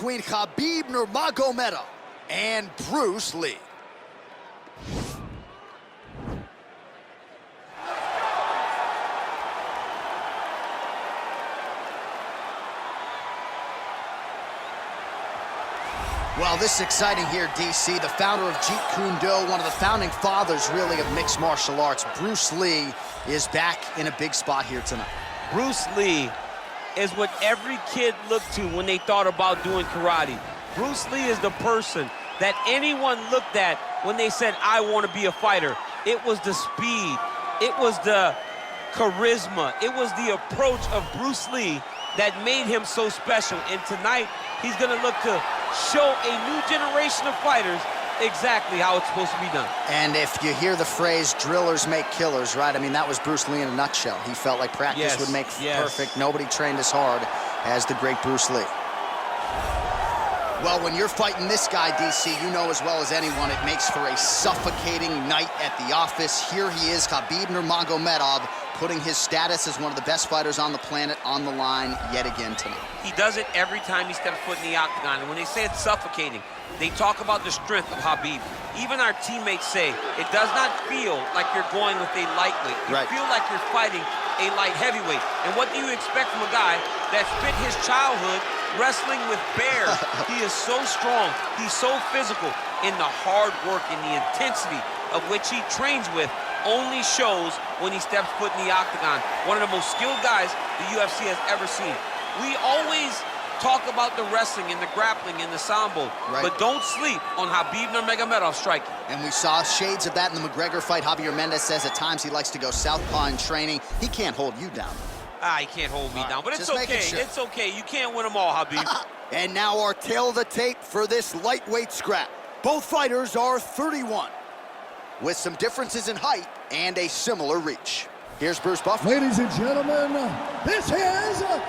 Between Khabib Nurmagomedov and Bruce Lee. Well, this is exciting here, DC. The founder of Jeet Kune Do, one of the founding fathers, really, of mixed martial arts, Bruce Lee, is back in a big spot here tonight. Bruce Lee is what every kid looked to when they thought about doing karate. Bruce Lee is the person that anyone looked at when they said, I want to be a fighter. It was the speed, it was the charisma, it was the approach of Bruce Lee that made him so special. And tonight, he's going to look to show a new generation of fighters exactly how it's supposed to be done. And if you hear the phrase, drillers make killers, right? I mean, that was Bruce Lee in a nutshell. He felt like practice would make perfect. Nobody trained as hard as the great Bruce Lee. Well, when you're fighting this guy, DC, you know as well as anyone, it makes for a suffocating night at the office. Here he is, Khabib Nurmagomedov, putting his status as one of the best fighters on the planet on the line yet again tonight. He does it every time he steps foot in the octagon. And when they say it's suffocating, they talk about the strength of Khabib. Even our teammates say it does not feel like you're going with a lightweight. You feel like you're fighting a light heavyweight. And what do you expect from a guy that spent his childhood wrestling with bears? He is so strong, he's so physical, and the hard work and the intensity of which he trains with only shows when he steps foot in the octagon. One of the most skilled guys the UFC has ever seen. We always talk about the wrestling and the grappling and the sambo, but don't sleep on Khabib Nurmagomedov striking. And we saw shades of that in the McGregor fight. Javier Mendez says at times he likes to go southpaw in training. He can't hold you down. He can't hold me down, but it's okay. Sure. It's okay. You can't win them all, Khabib. And now our tail of the tape for this lightweight scrap. Both fighters are 31, with some differences in height and a similar reach. Here's Bruce Buffer. Ladies and gentlemen, this is the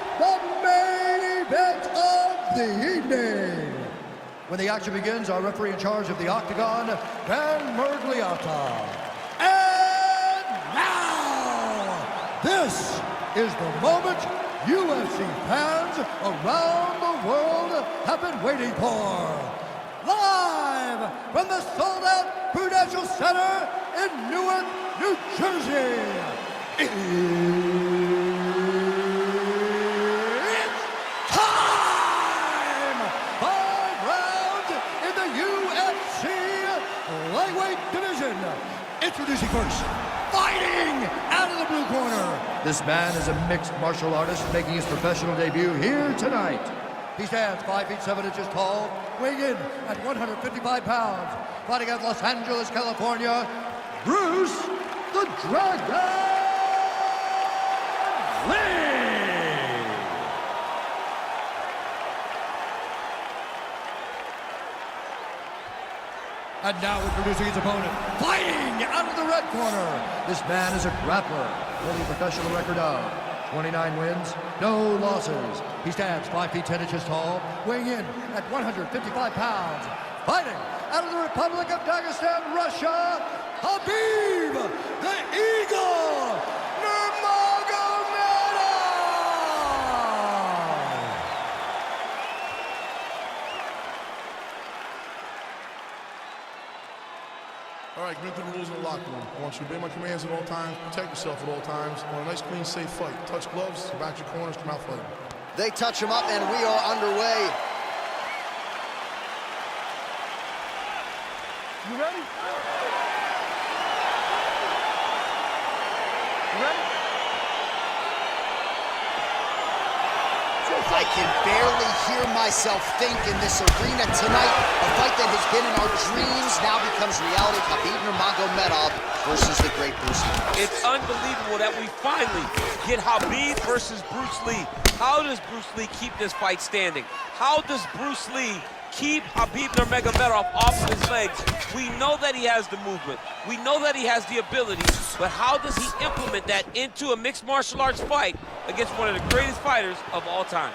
main event of the evening. When the action begins, our referee in charge of the octagon, Dan Mergliata. And now, this is the moment UFC fans around the world have been waiting for. Live from the sold-out Prudential Center in Newark, New Jersey. It's time! 5 rounds in the UFC lightweight division. Introducing first, fighting out of the blue corner. This man is a mixed martial artist making his professional debut here tonight. He stands 5 feet 7 inches tall, weighing in at 155 pounds. Fighting out of Los Angeles, California, Bruce the Dragon Lee! And now introducing his opponent, fighting out of the red corner. This man is a grappler, holding a professional record of 29 wins, no losses. He stands 5 feet 10 inches tall, weighing in at 155 pounds. Fighting out of the Republic of Dagestan, Russia, Khabib the Eagle Nurmagomedov! All right, commit to the rules in the locker room. I want you to obey my commands at all times, protect yourself at all times. I want a nice, clean, safe fight. Touch gloves, back your corners, come out fighting. They touch him up, and we are underway. You ready? You ready? I can barely hear myself think in this arena tonight. A fight that has been in our dreams now becomes reality. Khabib Nurmagomedov versus the great Bruce Lee. It's unbelievable that we finally get Khabib versus Bruce Lee. How does Bruce Lee keep this fight standing? How does Bruce Lee keep Khabib Nurmagomedov off of his legs? We know that he has the movement. We know that he has the ability, but how does he implement that into a mixed martial arts fight against one of the greatest fighters of all time?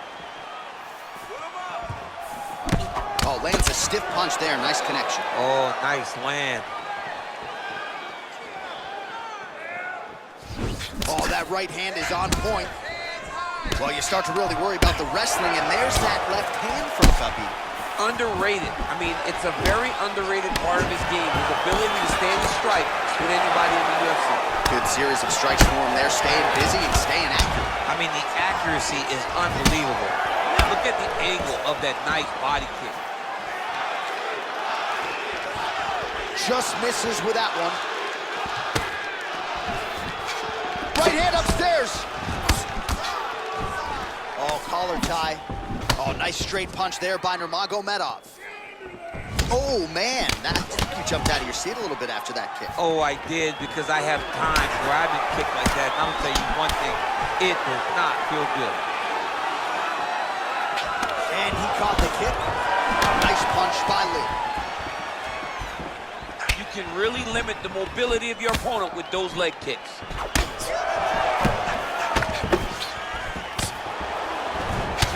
Oh, lands a stiff punch there. Nice connection. Oh, nice land. Oh, that right hand is on point. Well, you start to really worry about the wrestling, and there's that left hand from Khabib. Underrated. I mean, it's a very underrated part of his game, his ability to stand and strike with anybody in the UFC. Good series of strikes for him there, staying busy and staying accurate. I mean, the accuracy is unbelievable. Look at the angle of that nice body kick. Just misses with that one. Right hand upstairs. Oh, collar tie. Oh, nice straight punch there by Nurmagomedov. Oh, man, you jumped out of your seat a little bit after that kick. Oh, I did, because I have times where I've been kicked like that. And I'm going to tell you one thing, it does not feel good. And he caught the kick. Nice punch by Lee. You can really limit the mobility of your opponent with those leg kicks.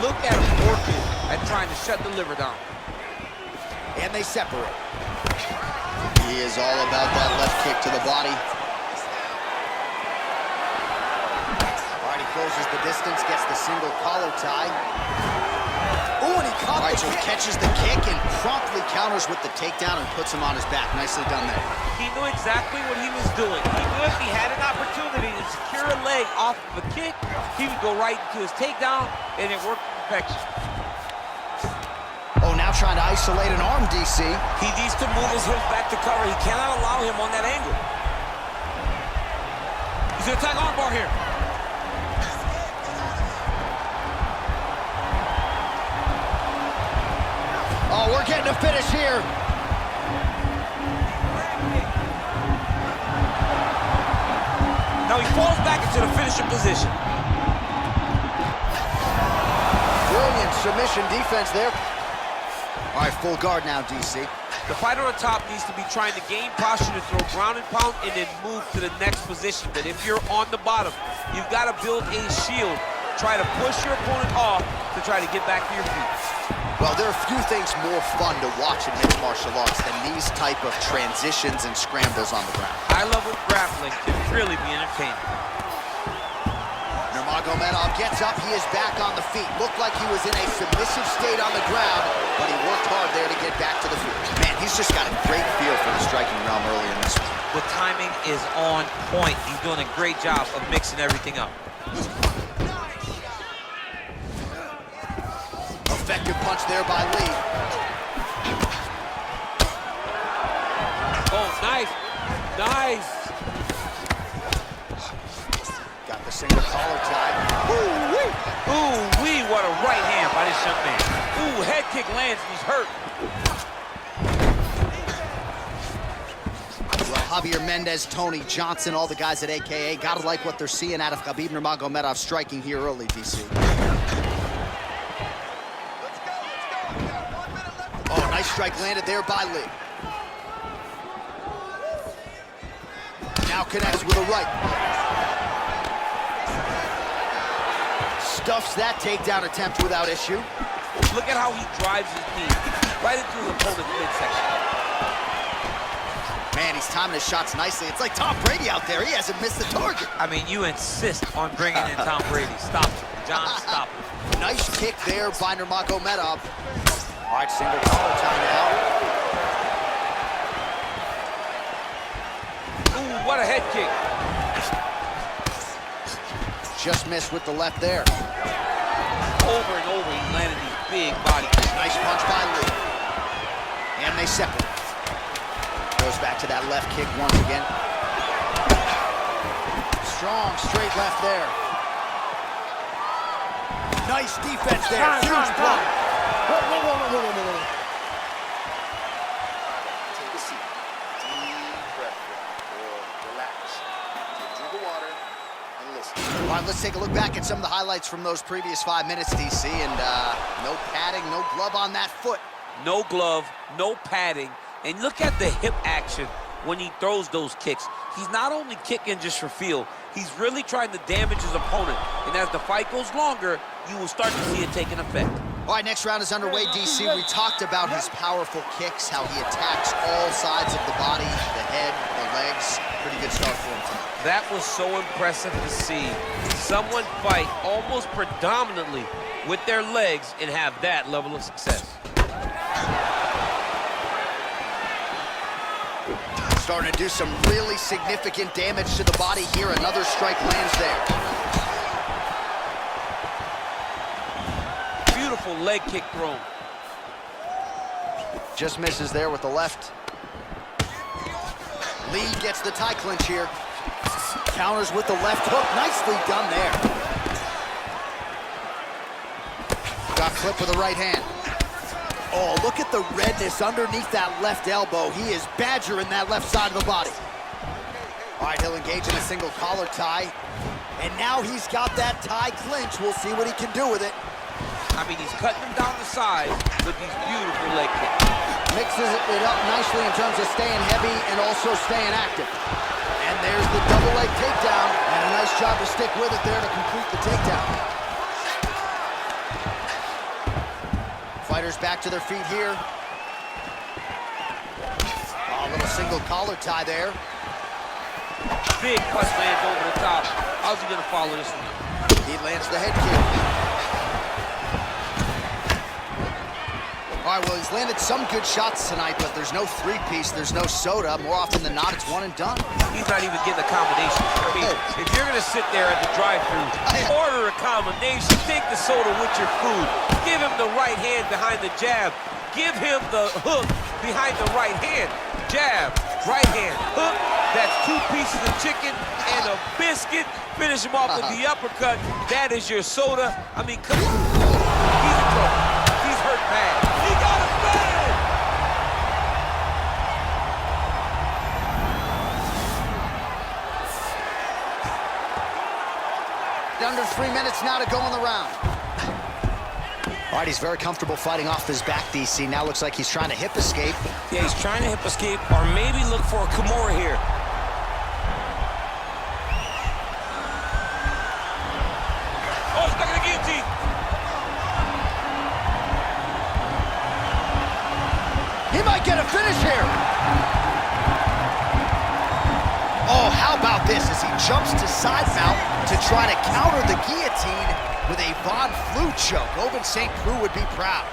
Look at him working at trying to shut the liver down. And they separate. He is all about that left kick to the body. All right, he closes the distance, gets the single collar tie. Oh, and he caught the kick. He catches the kick and promptly counters with the takedown and puts him on his back. Nicely done there. He knew exactly what he was doing. He knew if he had an opportunity to secure a leg off of a kick, he would go right into his takedown, and it worked to perfection. Oh, now trying to isolate an arm, DC. He needs to move his hips back to cover. He cannot allow him on that angle. He's gonna attack arm bar here. Oh, we're getting a finish here. Now he falls back into the finishing position. Brilliant submission defense there. All right, full guard now, DC. The fighter on top needs to be trying to gain posture to throw ground and pound and then move to the next position. But if you're on the bottom, you've got to build a shield. Try to push your opponent off to try to get back to your feet. Well, there are few things more fun to watch in mixed martial arts than these type of transitions and scrambles on the ground. High-level grappling can really be entertaining. Nurmagomedov gets up, he is back on the feet. Looked like he was in a submissive state on the ground, but he worked hard there to get back to the feet. Man, he's just got a great feel for the striking realm early in this one. The timing is on point. He's doing a great job of mixing everything up. Effective punch there by Lee. Oh, nice. Nice. Got the single collar tie. Ooh-wee. Ooh-wee, what a right hand by this young man. Ooh, head kick lands and he's hurt. Well, Javier Mendez, Tony Johnson, all the guys at AKA, gotta like what they're seeing out of Khabib Nurmagomedov striking here early, DC. Oh, nice strike landed there by Lee. Now connects with a right. Stuffs that takedown attempt without issue. Look at how he drives his knee right into his opponent's midsection. Man, he's timing his shots nicely. It's like Tom Brady out there. He hasn't missed the target. I mean, you insist on bringing in Tom Brady. Stop it. John, stop it. Nice kick there by Nurmagomedov. All right, single collar tie now. Ooh, what a head kick. Just missed with the left there. Over and over, he landed these big body kicks. Nice punch by Lee. And they separate. Goes back to that left kick once again. Strong straight left there. Nice defense there. Huge block. Whoa. Take a seat. Deep breath. Relax. Take a drink of water and listen. All right, let's take a look back at some of the highlights from those previous 5 minutes, DC. And no padding, no glove on that foot. No glove, no padding. And look at the hip action when he throws those kicks. He's not only kicking just for feel, he's really trying to damage his opponent. And as the fight goes longer, you will start to see it taking effect. All right, next round is underway, DC. We talked about his powerful kicks, how he attacks all sides of the body, the head, the legs. Pretty good start for him tonight. That was so impressive to see. Someone fight almost predominantly with their legs and have that level of success. Starting to do some really significant damage to the body here. Another strike lands there. Beautiful leg kick thrown. Just misses there with the left. Lee gets the tie clinch here. Counters with the left hook. Nicely done there. Got clipped with the right hand. Oh, look at the redness underneath that left elbow. He is badgering that left side of the body. All right, he'll engage in a single collar tie. And now he's got that tie clinch. We'll see what he can do with it. I mean, he's cutting them down the side with these beautiful leg kicks. Mixes it up nicely in terms of staying heavy and also staying active. And there's the double leg takedown. And a nice job to stick with it there to complete the takedown. Fighters back to their feet here. Oh, a little single collar tie there. Big punch lands over the top. How's he gonna follow this one? He lands the head kick. All right, well, he's landed some good shots tonight, but there's no three-piece, there's no soda. More often than not, it's one and done. He's not even getting a combination. I mean, if you're gonna sit there at the drive-thru, order a combination, take the soda with your food, give him the right hand behind the jab, give him the hook behind the right hand, jab, right hand, hook. That's 2 pieces of chicken and a biscuit. Finish him off with the uppercut. That is your soda. I mean, come on. He's in trouble. He's hurt bad. He got it bad! Under 3 minutes now to go in the round. All right, he's very comfortable fighting off his back, DC. Now looks like he's trying to hip escape. Yeah, he's trying to hip escape or maybe look for a Kimura here. Oh, stuck in the guillotine. He might get a finish here. Oh, how about this as he jumps to side mount to try to counter the guillotine with a Von Flue choke. Oben St. Preux would be proud.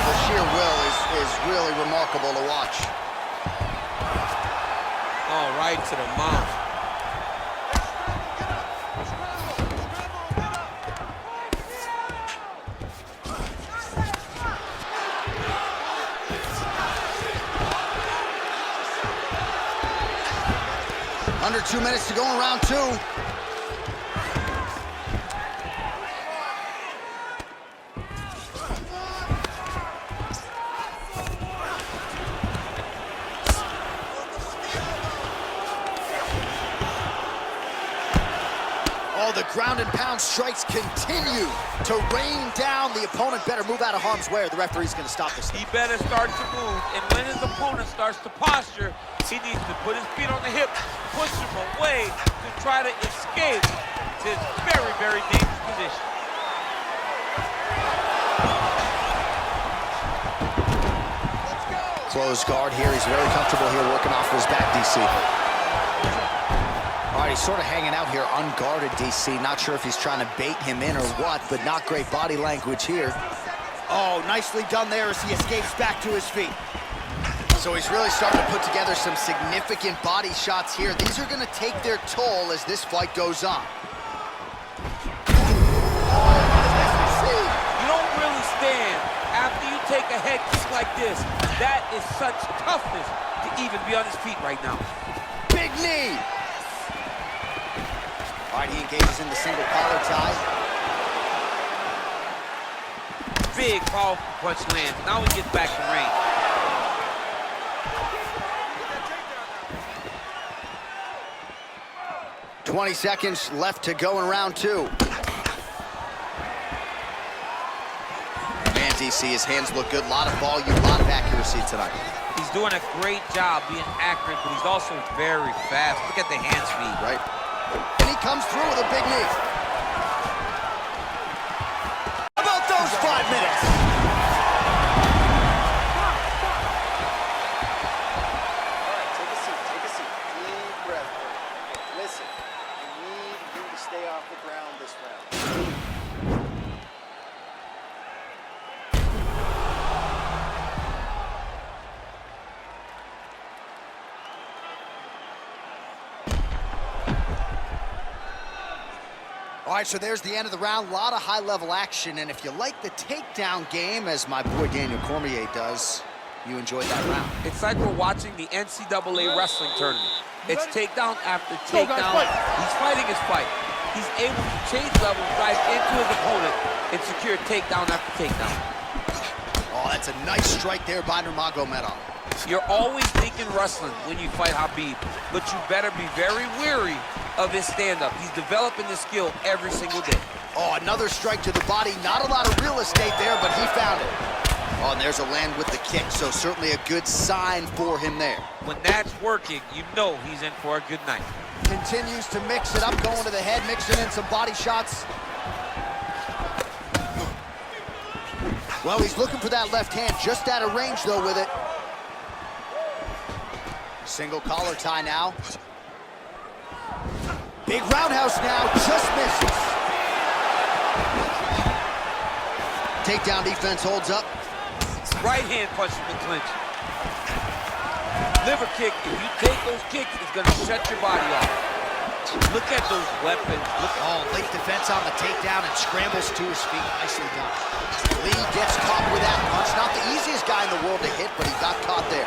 The sheer will is really remarkable to watch. Oh, right to the mouth. Under 2 minutes to go in round 2. Oh, the ground and pound strikes continue to rain down. The opponent better move out of harm's way or the referee's going to stop this. He better start to move, and when his opponent starts to posture, he needs to put his feet on the hip, push him away to try to escape his very, very dangerous position. Closed guard here. He's very comfortable here working off his back, DC. All right, he's sort of hanging out here unguarded, DC. Not sure if he's trying to bait him in or what, but not great body language here. Oh, nicely done there as he escapes back to his feet. So he's really starting to put together some significant body shots here. These are going to take their toll as this fight goes on. You don't really stand after you take a head kick like this. That is such toughness to even be on his feet right now. Big knee. All right, he engages in the single collar tie. Big, powerful punch lands. Now he gets back to range. $20 seconds left to go in round 2. Man, DC, his hands look good. A lot of volume, a lot of accuracy tonight. He's doing a great job being accurate, but he's also very fast. Look at the hand speed. Right. And he comes through with a big knee. How about those 5 minutes? All right, so there's the end of the round. A lot of high-level action, and if you like the takedown game, as my boy Daniel Cormier does, you enjoyed that round. It's like we're watching the NCAA wrestling tournament. It's takedown after takedown. He's fighting his fight. He's able to change levels, drive into his opponent, and secure takedown after takedown. Oh, that's a nice strike there by Nurmagomedov. You're always thinking wrestling when you fight Khabib, but you better be very wary of his stand-up. He's developing this skill every single day. Oh, another strike to the body. Not a lot of real estate there, but he found it. Oh, and there's a land with the kick, so certainly a good sign for him there. When that's working, you know he's in for a good night. Continues to mix it up, going to the head, mixing in some body shots. Well, he's looking for that left hand, just out of range, though, with it. Single collar tie now. Big roundhouse now, just misses. Takedown defense holds up. Right hand punches the clinch. Liver kick, if you take those kicks, it's gonna shut your body off. Look at those weapons. Oh, late defense on the takedown and scrambles to his feet. Nicely done. Lee gets caught with that punch. Not the easiest guy in the world to hit, but he got caught there.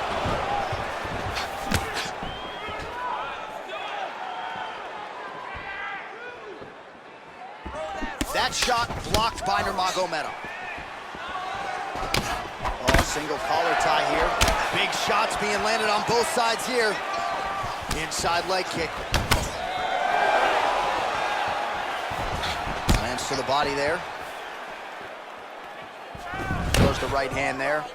That shot blocked by Nurmagomedov. Oh, single collar tie here. Big shots being landed on both sides here. Inside leg kick. Lands to the body there. Throws the right hand there.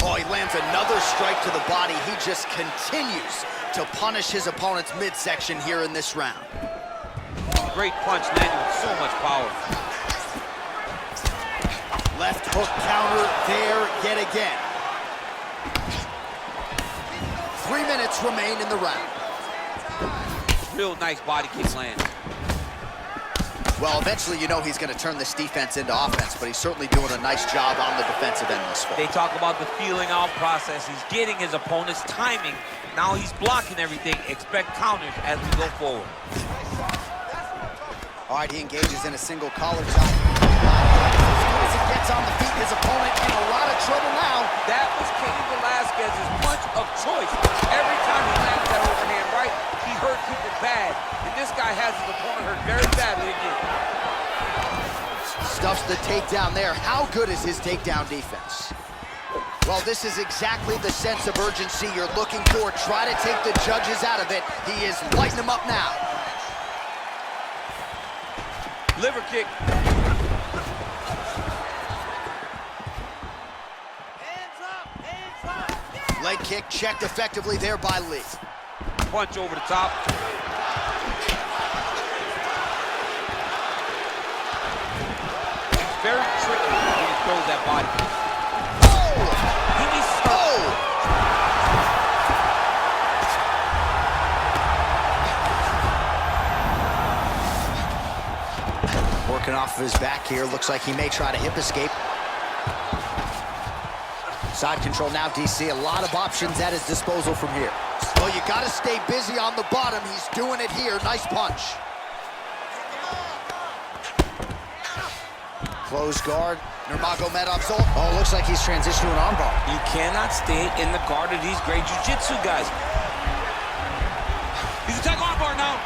Oh, he lands another strike to the body. He just continues to punish his opponent's midsection here in this round. Great punch landed with so much power. Left hook counter there yet again. 3 minutes remain in the round. Real nice body kick land. Well, eventually you know he's going to turn this defense into offense, but he's certainly doing a nice job on the defensive end this far. They talk about the feeling out process. He's getting his opponent's timing. Now he's blocking everything. Expect counters as we go forward. All right, he engages in a single collar tie. As soon as he gets on the feet, his opponent in a lot of trouble now. That was Cain Velasquez's punch of choice. Every time he landed that overhand right, he hurt people bad. And this guy has his opponent hurt very badly again. Stuffs the takedown there. How good is his takedown defense? Well, this is exactly the sense of urgency you're looking for. Try to take the judges out of it. He is lighting them up now. Liver kick. Leg kick checked effectively there by Lee. Punch over the top. It's very tricky when he throws that body. Oh! He needs to stop. Working off of his back here. Looks like he may try to hip escape. Side control now, DC. A lot of options at his disposal from here. Well, you got to stay busy on the bottom. He's doing it here. Nice punch. Close guard. Nurmagomedov's ult. Oh, looks like he's transitioned to an armbar. You cannot stay in the guard of these great jiu-jitsu guys. He's attacking armbar now.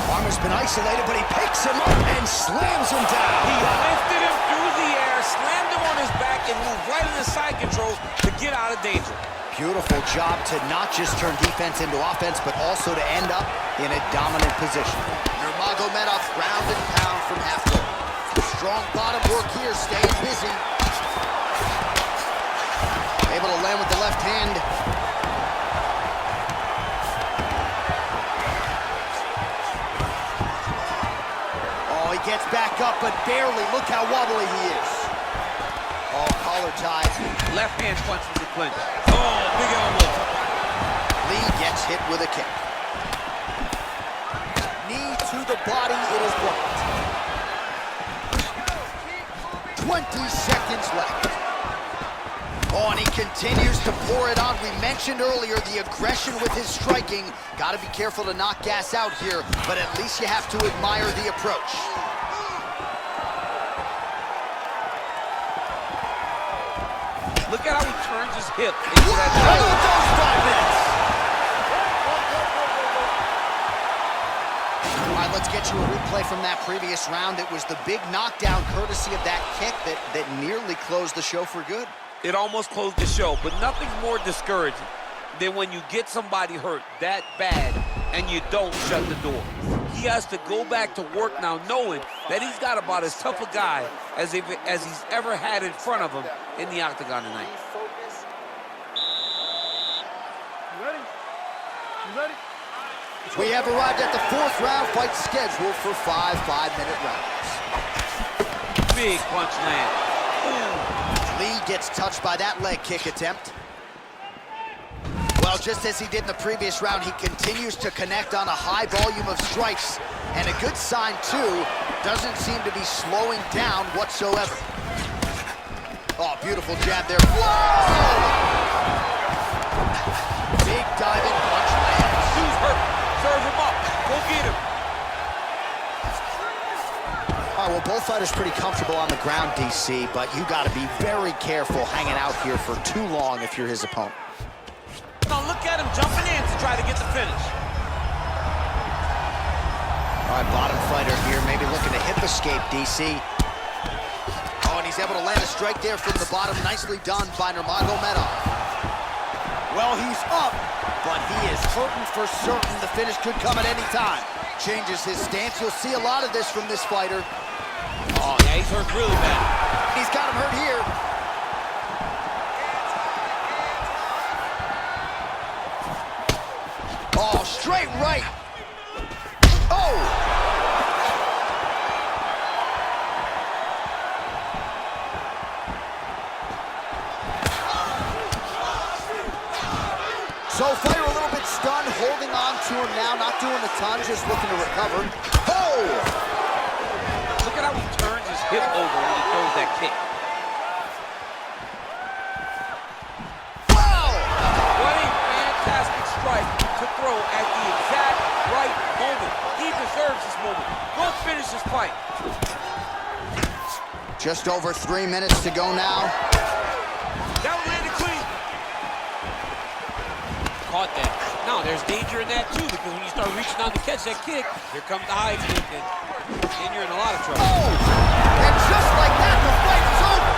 Armor's been isolated, but he picks him up and slams him down. He lifted him through the air, slammed him on his back, and moved right into side control to get out of danger. Beautiful job to not just turn defense into offense, but also to end up in a dominant position. Nurmagomedov ground and pound from half guard. Strong bottom work here, staying busy. Able to land with the left hand. Oh, he gets back up, but barely. Look how wobbly he is. Oh, collar tie. Left hand punches the clinch. Oh, big elbow. Lee gets hit with a kick. Knee to the body, it is blocked. 20 seconds left. Oh, and he continues to pour it on. We mentioned earlier the aggression with his striking. Got to be careful to not gas out here, but at least you have to admire the approach. Look at how he turns his hip into that. All right, let's get you a replay from that previous round. It was the big knockdown courtesy of that kick that nearly closed the show for good. It almost closed the show, but nothing's more discouraging than when you get somebody hurt that bad and you don't shut the door. He has to go back to work now knowing that he's got about as tough a guy as he's ever had in front of him in the octagon tonight. You ready? You ready? We have arrived at the 4th round, fight scheduled for 5 5-minute rounds. Big punch land. Lee gets touched by that leg kick attempt. Well, just as he did in the previous round, he continues to connect on a high volume of strikes. And a good sign, too, doesn't seem to be slowing down whatsoever. Oh, beautiful jab there. Whoa! Big diving punch lands. Who's hurt? Serve him up. Go get him. All right, well, both fighters pretty comfortable on the ground, DC, but you got to be very careful hanging out here for too long if you're his opponent. Now look at him jumping in to try to get the finish. All right, bottom fighter here, maybe looking to hip escape, DC. Oh, and he's able to land a strike there from the bottom. Nicely done by Nurmagomedov. Well, he's up, but he is hurting for certain. The finish could come at any time. Changes his stance. You'll see a lot of this from this fighter. Oh, yeah, he's hurt really bad. He's got him hurt here. Oh, straight right. Oh! So fighter a little bit stunned, holding on to him now, not doing a ton, just looking to recover. Oh! Look at how he turns his hip over when he throws that kick. Wow! What a fantastic strike to throw at the exact right moment. He deserves this moment. Go finish this fight. Just over 3 minutes to go now. That one landed clean. Caught that. Now, there's danger in that, too, because when you start reaching out to catch that kick, here comes the high kick, and you're in a lot of trouble. Oh! And just like that, the fight is over!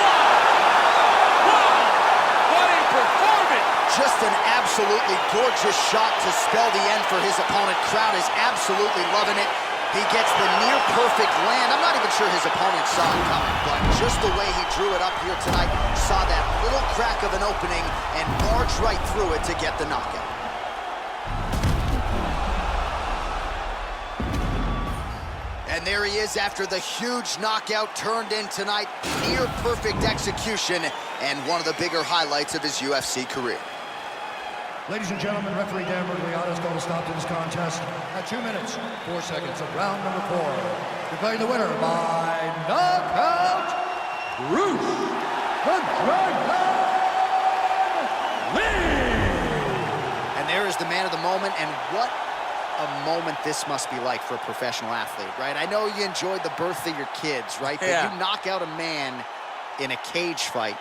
Wow! What a performance! Just an absolutely gorgeous shot to spell the end for his opponent. Crowd is absolutely loving it. He gets the near-perfect land. I'm not even sure his opponent saw it coming, but just the way he drew it up here tonight, saw that little crack of an opening and barged right through it to get the knockout. And there he is after the huge knockout turned in tonight. Near-perfect execution and one of the bigger highlights of his UFC career. Ladies and gentlemen, referee Dan Mergliata has called a stop to this contest at 2 minutes, 4 seconds of round number 4. Declaring the winner by knockout, Bruce the Dragon Lee! And there is the man of the moment, and what a moment this must be like for a professional athlete, right? I know you enjoyed the birth of your kids, right? Yeah. But you knock out a man in a cage fight.